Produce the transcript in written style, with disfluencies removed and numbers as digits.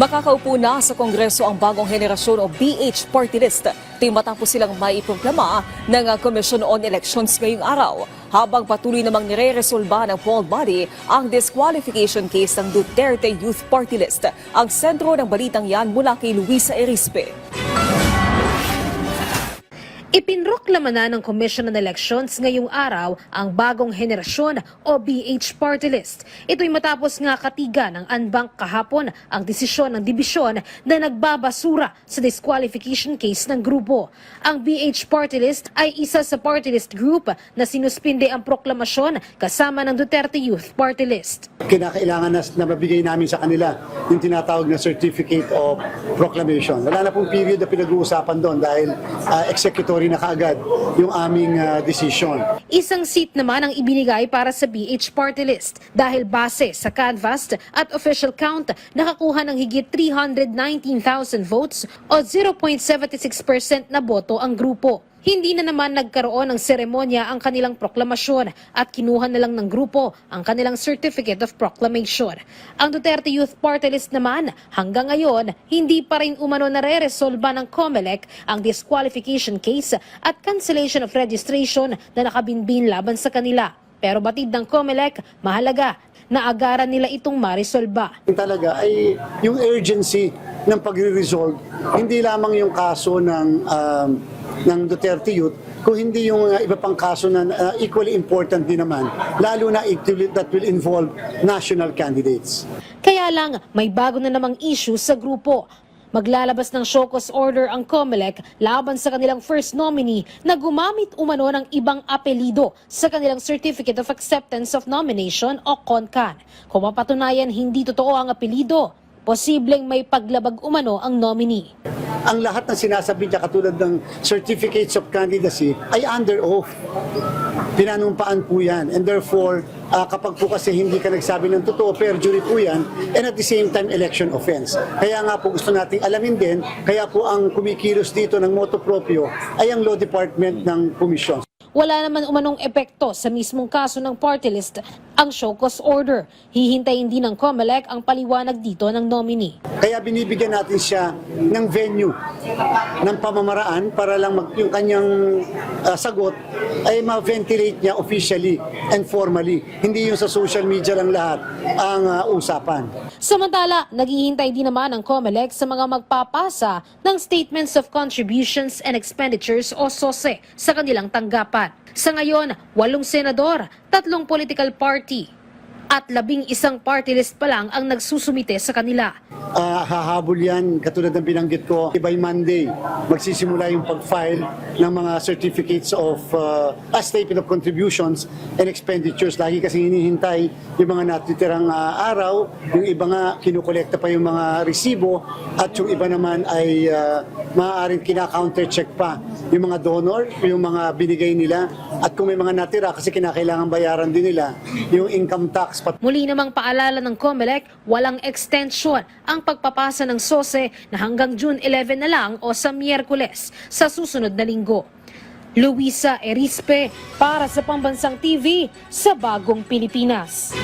Makakaupo na sa Kongreso ang bagong henerasyon o BH Party List. Ito matapos silang maiproklama ng Commission on Elections ngayong araw. Habang patuloy namang nire-resolba ng poll body ang disqualification case ng Duterte Youth Party List. Ang sentro ng balitang yan mula kay Luisa Erispe. Ipinroklama na ng Commission on Elections ngayong araw ang bagong henerasyon o BH Party List. Ito'y matapos nga katiga ng Anbank kahapon ang desisyon ng dibisyon na nagbabasura sa disqualification case ng grupo. Ang BH Party List ay isa sa party list group na sinuspinde ang proklamasyon kasama ng Duterte Youth Party List. Kinakailangan na mabigay namin sa kanila yung tinatawag na Certificate of Proclamation. Wala na pong period na pinag-uusapan doon dahil executory na kaagad yung aming decision. Isang seat naman ang ibinigay para sa BH Party List dahil base sa canvass at official count nakakuha ng higit 319,000 votes o 0.76% na boto ang grupo. Hindi na naman nagkaroon ng seremonya ang kanilang proklamasyon at kinuha na lang ng grupo ang kanilang Certificate of Proclamation. Ang Duterte Youth Party List naman hanggang ngayon hindi pa rin umano nare-resolba ng COMELEC ang disqualification case at cancellation of registration na nakabinbin laban sa kanila. Pero batid ng COMELEC, mahalaga na agaran nila itong marisolba. Talaga ay yung urgency ng pagre-resolve, hindi lamang yung kaso ng Duterte Youth, kung hindi yung iba pang kaso na equally important din naman, lalo na that will involve national candidates. Kaya lang, may bago na namang issue sa grupo. Maglalabas ng show cause order ang COMELEC laban sa kanilang first nominee na gumamit umano ng ibang apelido sa kanilang Certificate of Acceptance of Nomination o CONCAN. Kung mapatunayan hindi totoo ang apelido, posibleng may paglabag umano ang nominee. Ang lahat ng sinasabi niya katulad ng certificates of candidacy ay under oath. Pinanumpaan po yan. And therefore, kapag po kasi hindi ka nagsabi ng totoo, perjury po yan, and at the same time, election offense. Kaya nga po gusto nating alamin din, kaya po ang kumikilos dito ng motu proprio ay ang Law Department ng Komisyon. Wala naman umanong epekto sa mismong kaso ng party list ang show cause order. Hihintayin din ng COMELEC ang paliwanag dito ng nominee. Kaya binibigyan natin siya ng venue, ng pamamaraan para lang yung kanyang sagot ay ma-ventilate niya officially and formally. Hindi yung sa social media lang lahat ang usapan. Samantala, naghihintay din naman ang COMELEC sa mga magpapasa ng Statements of Contributions and Expenditures o SOSE sa kanilang tanggapan. Sa ngayon, 8 senador, 3 political party at 11 party list pa lang ang nagsusumite sa kanila. Hahabol yan, katulad ng binanggit ko, by Monday, magsisimula yung pag-file ng mga certificates of statement of contributions and expenditures. Lagi kasi hinihintay yung mga natitirang araw, yung iba nga kinukolekta pa yung mga resibo, at yung iba naman ay maaaring kina-counter-check pa yung mga donor, yung mga binigay nila, at kung may mga natira kasi kinakailangan bayaran din nila yung income tax. Muli namang paalala ng COMELEC, walang extension ang pagpapasa ng SOSE na hanggang June 11 na lang o sa Miyerkules sa susunod na linggo. Luisa Erispe para sa Pambansang TV sa Bagong Pilipinas.